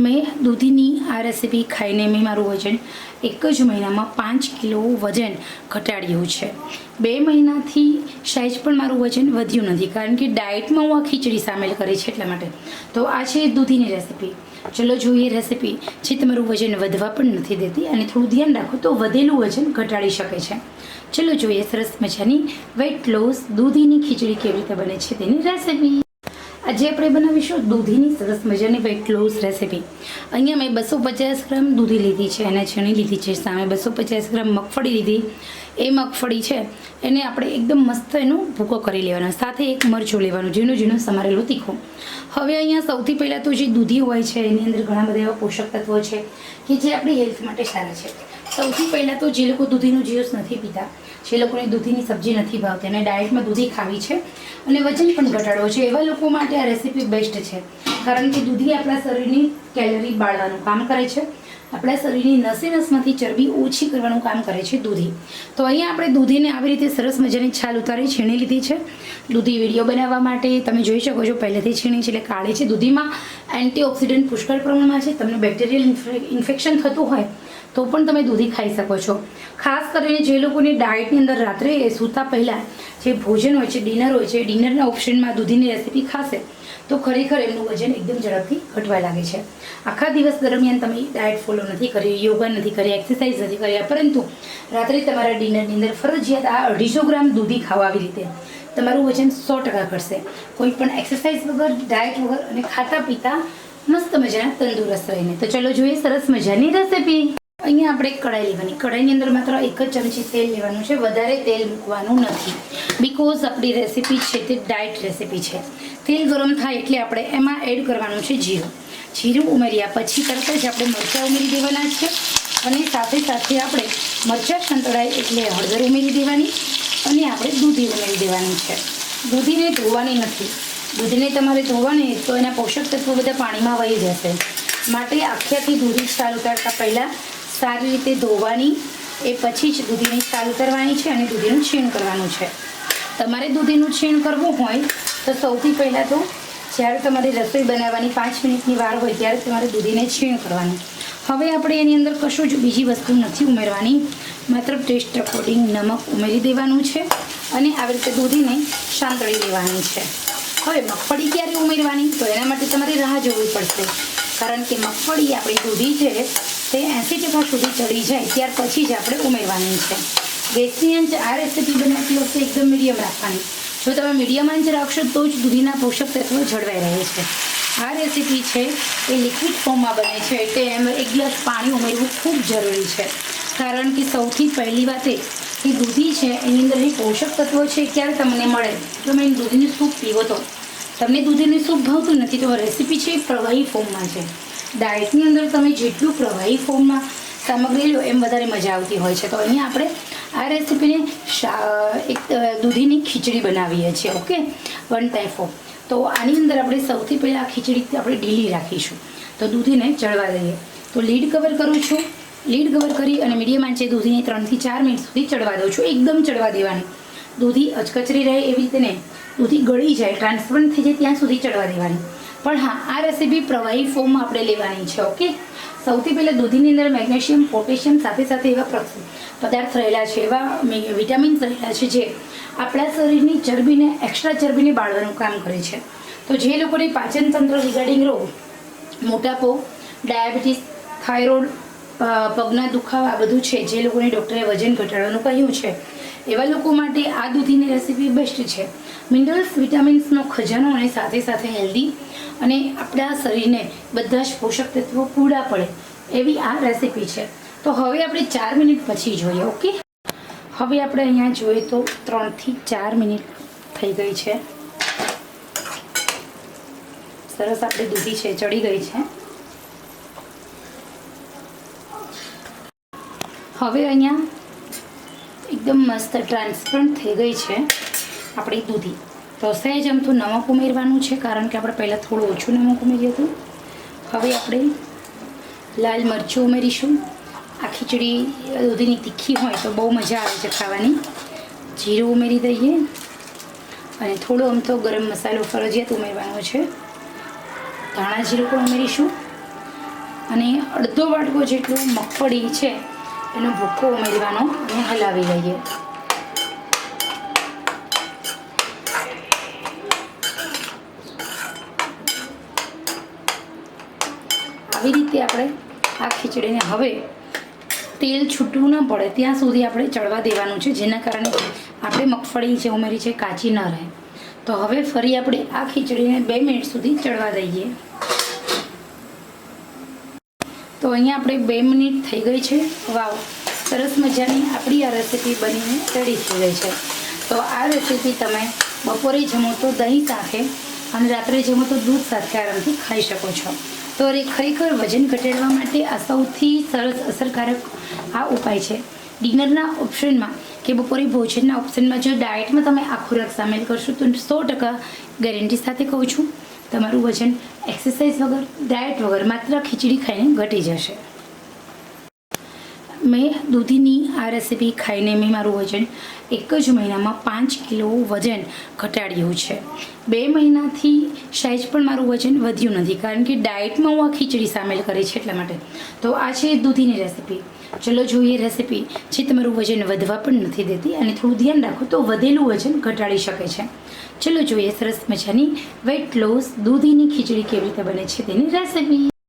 મેં દૂધીની આ રેસીપી ખાઈને મેં મારું વજન એક જ મહિનામાં 5 કિલો વજન ઘટાડ્યું છે. 2 મહિનાથી સહેજ પણ મારું વજન વધ્યું નથી, કારણ કે ડાયટમાં હું આ ખીચડી સામેલ કરી છે એટલા માટે. તો આ છે દૂધીની રેસીપી. ચલો જોઈએ રેસીપી જે તમારું વજન વધવા પણ નથી દેતી, અને થોડું ધ્યાન રાખો તો વધેલું વજન ઘટાડી શકે છે. ચલો જોઈએ સરસ મજાની વેટ લોસ દૂધીની ખીચડી કેવી રીતે બને છે તેની રેસીપી. આજે આપણે બનાવીશું દૂધીની સરસ મજાની વેટ લોસ રેસીપી. અહીંયા મેં 250 ગ્રામ દૂધી લીધી છે અને છીણી લીધી છે. સામે 250 ગ્રામ મગફળી લીધી. એ મગફળી છે એને આપણે એકદમ મસ્ત એનો ભૂકો કરી લેવાનો, સાથે એક મરચું લેવાનું, ઝીણું ઝીણું સમારેલું તીખું. હવે અહીંયા સૌથી પહેલાં તો જે દૂધી હોય છે એની અંદર ઘણા બધા એવા પોષક તત્વો છે કે જે આપણી હેલ્થ માટે સારા છે. સૌથી પહેલાં તો જે લોકો દૂધીનું જ્યુસ નથી પીતા, જે લોકોને દૂધીની સબ્જી નથી ભાવતી અને ડાયટમાં દૂધી ખાવી છે અને વજન પણ ઘટાડવો છે, એવા લોકો માટે આ રેસીપી બેસ્ટ છે. કારણ કે દૂધી આપણા શરીરની કેલરી બાળવાનું કામ કરે છે, આપણા શરીરની નસે નસમાંથી ચરબી ઓછી કરવાનું કામ કરે છે દૂધી. તો અહીંયા આપણે દૂધીને આવી રીતે સરસ મજાની છાલ ઉતારી છીણી લીધી છે. દૂધી વિડીયો બનાવવા માટે તમે જોઈ શકો છો પહેલેથી છીણી છે એટલે કાળી છે. દૂધીમાં એન્ટીઓક્સિડન્ટ પુષ્કળ પ્રમાણમાં છે. તમને બેક્ટેરિયલ ઇન્ફેક્શન થતું હોય તો પણ તમે દૂધી ખાઈ શકો છો. ખાસ કરીને જે લોકોની ડાયટની અંદર રાત્રે સૂતા પહેલાં જે ભોજન હોય છે, ડિનર હોય છે, ડિનરના ઓપ્શનમાં દૂધીની રેસીપી ખાશે તો ખરેખર એમનું વજન એકદમ ઝડપથી ઘટવા લાગે છે. આખા દિવસ દરમિયાન તમે ડાયટ ફોલો નથી કરી, યોગા નથી કરી, એક્સરસાઇઝ નથી કર્યા, પરંતુ રાત્રે તમારા ડિનરની અંદર ફરજિયાત આ 250 ગ્રામ દૂધી ખાવા આવી રીતે તમારું વજન 100% ઘટશે. કોઈ પણ એક્સરસાઇઝ વગર, ડાયટ વગર અને ખાતા પીતા મસ્ત મજાના તંદુરસ્ત રહીને. તો ચલો જોઈએ સરસ મજાની રેસીપી. અહીંયા આપણે કઢાઈ લેવાની. કઢાઈની અંદર માત્ર 1 જ ચમચી તેલ લેવાનું છે, વધારે તેલ મૂકવાનું નથી, બિકોઝ આપણી રેસીપી છે તે ડાયટ રેસીપી છે. તેલ ગરમ થાય એટલે આપણે એમાં એડ કરવાનું છે જીરું. જીરું ઉમેર્યા પછી તરત જ આપણે મરચાં ઉમેરી દેવાના છે, અને સાથે સાથે આપણે મરચાં સંતળાય એટલે હળદર ઉમેરી દેવાની, અને આપણે દૂધી ઉમેરી દેવાની છે. દૂધીને ધોવાની નથી. દૂધીને તમારે ધોવાની તો એના પોષક તત્વો બધા પાણીમાં વહી જશે. માટે આખી દૂધી છાલ ઉતારતા પહેલાં સારી રીતે ધોવાની, એ પછી જ દૂધીની છાલ ઉતારવાની છે અને દૂધીનું છીણ કરવાનું છે. તમારે દૂધીનું છીણ કરવું હોય તો સૌથી પહેલાં તો જ્યારે તમારી રસોઈ બનાવવાની 5 મિનિટની વાર હોય ત્યારે તમારે દૂધીને છીણ કરવાનું. હવે આપણે એની અંદર કશું જ બીજી વસ્તુ નથી ઉમેરવાની, માત્ર ટેસ્ટ અકોર્ડિંગ નમક ઉમેરી દેવાનું છે અને આવી રીતે દૂધીને સાંતળી દેવાની છે. હવે મગફળી ક્યારે ઉમેરવાની તો એના માટે તમારે રાહ જોવી પડશે, કારણ કે મગફળી આપણી દૂધી છે તે 80% સુધી ચડી જાય ત્યાર પછી જ આપણે ઉમેરવાની છે. ગેસની આંચ આ રેસીપી બનાવતી વખતે એકદમ મીડિયમ રાખવાની. જો તમે મીડિયમ આંચ રાખશો તો જ દૂધીના પોષક તત્વો જળવાઈ રહે છે. આ રેસીપી છે એ લિક્વિડ ફોર્મમાં બને છે એટલે એમાં 1 ગ્લાસ પાણી ઉમેરવું ખૂબ જરૂરી છે, કારણ કે સૌથી પહેલી વાત એ કે દૂધી છે એની અંદર જે પોષક તત્વો છે ક્યારે તમને મળે. તમે દૂધીનું સૂપ પીવો તો તમને દૂધીનું સૂપ ભાવતું નથી તો રેસીપી છે એ પ્રવાહી ફોર્મમાં છે. ડાયટની અંદર તમે જેટલું પ્રવાહી ફોર્મમાં સામગ્રી લો એમ વધારે મજા આવતી હોય છે. તો અહીંયા આપણે આ રેસીપીને એક દૂધીની ખીચડી બનાવીએ છીએ. Okay, 1 type of. તો આની અંદર આપણે સૌથી પહેલાં આ ખીચડી આપણે ઢીલી રાખીશું. તો દૂધીને ચડવા દઈએ. તો લીડ કવર કરું છું. લીડ કવર કરી અને મીડિયમ આંચે દૂધીને 3 થી 4 મિનિટ સુધી ચડવા દઉં છું. એકદમ ચડવા દેવાની, દૂધી અચકચરી રહે એવી રીતે નહીં, દૂધી ગળી જાય, ટ્રાન્સફર થઈ જાય ત્યાં સુધી ચડવા દેવાની. પણ હા, આ રેસીપી પ્રવાહી ફોર્મમાં આપણે લેવાની છે. ઓકે, સૌથી પહેલાં દૂધીની અંદર મેગ્નેશિયમ, પોટેશિયમ સાથે સાથે એવા પદાર્થ રહેલા છે, એવા વિટામિન્સ રહેલા છે જે આપણા શરીરની ચરબીને, એક્સ્ટ્રા ચરબીને બાળવાનું કામ કરે છે. તો જે લોકોને પાચન તંત્ર રિગાર્ડિંગ રોગ, મોટાપો, ડાયાબિટીસ, થાઇરોઇડ, પગના દુખાવા આ બધું છે, જે લોકોને ડૉક્ટરે વજન ઘટાડવાનું કહ્યું છે, એવા લોકો માટે આ દૂધીની રેસીપી બેસ્ટ છે. મિનરલ્સ, વિટામિન્સનો ખજાનો અને સાથે સાથે હેલ્ધી અને આપણા શરીરને બધા જ પોષક તત્વો પૂરા પડે એવી આ રેસીપી છે. તો હવે આપણે 4 મિનિટ પછી જોઈએ. ઓકે, હવે આપણે અહીંયા જોઈએ તો 3 થી 4 મિનિટ થઈ ગઈ છે. સરસ આપણી દૂધી છે ચડી ગઈ છે. હવે અહીંયા એકદમ મસ્ત ટ્રાન્સપરન્ટ થઈ ગઈ છે આપણી દૂધી. તો સહેજ અમથું નમક ઉમેરવાનું છે, કારણ કે આપણે પહેલાં થોડું ઓછું નમક ઉમેર્યું હતું. હવે આપણે લાલ મરચું ઉમેરીશું. આ ખીચડી દૂધીની તીખી હોય તો બહુ મજા આવે છે ખાવાની. જીરું ઉમેરી દઈએ અને થોડો અમથો ગરમ મસાલો ફરજિયાત ઉમેરવાનો છે. ધાણા જીરું પણ ઉમેરીશું અને અડધો વાટકો જેટલું મગફળી છે એનો ભૂક્કો ઉમેરવાનો અને હલાવી લઈએ. આવી રીતે આપણે આ ખીચડીને હવે તેલ છૂટું ન પડે ત્યાં સુધી આપણે ચડવા દેવાનું છે, જેના કારણે આપણે મગફળી જે ઉમેરી છે કાચી ન રહે. તો હવે ફરી આપણે આ ખીચડીને 2 મિનિટ સુધી ચડવા દઈએ. તો અહીંયા આપણે 2 મિનિટ થઈ ગઈ છે. વાવ, સરસ મજાની આપણી આ રેસીપી બનીને રેડી થઈ ગઈ છે. તો આ રેસીપી તમે બપોરે જમો તો દહીં સાથે અને રાત્રે જમો તો દૂધ સાથે આરામથી ખાઈ શકો છો. તો ખરેખર વજન ઘટાડવા માટે આ સૌથી સરસ અસરકારક આ ઉપાય છે. ડિનરના ઓપ્શનમાં કે બપોરે ભોજનના ઓપ્શનમાં જો ડાયટમાં તમે આ ખોરાક સામેલ કરશો તો 100% ગેરંટી સાથે કહું છું તમારું વજન એક્સરસાઇઝ વગર, ડાયટ વગર માત્ર ખીચડી ખાઈને ઘટી જશે. મેં દૂધીની આ રેસીપી ખાઈને મેં મારું વજન 1 જ મહિનામાં 5 કિલો વજન ઘટાડ્યું છે. 2 મહિનાથી સહેજ પણ મારું વજન વધ્યું નથી, કારણ કે ડાયટમાં હું આ ખીચડી સામેલ કરી છે એટલા માટે. તો આ છે દૂધીની રેસીપી. ચલો જોઈએ રેસીપી જે તમારું વજન વધવા પણ નથી દેતી અને થોડું ધ્યાન રાખો તો વધેલું વજન ઘટાડી શકે છે. ચલો જોઈએ સરસ મજાની વેટ લોસ દૂધીની ખીચડી કેવી રીતે બને છે તેની રેસીપી.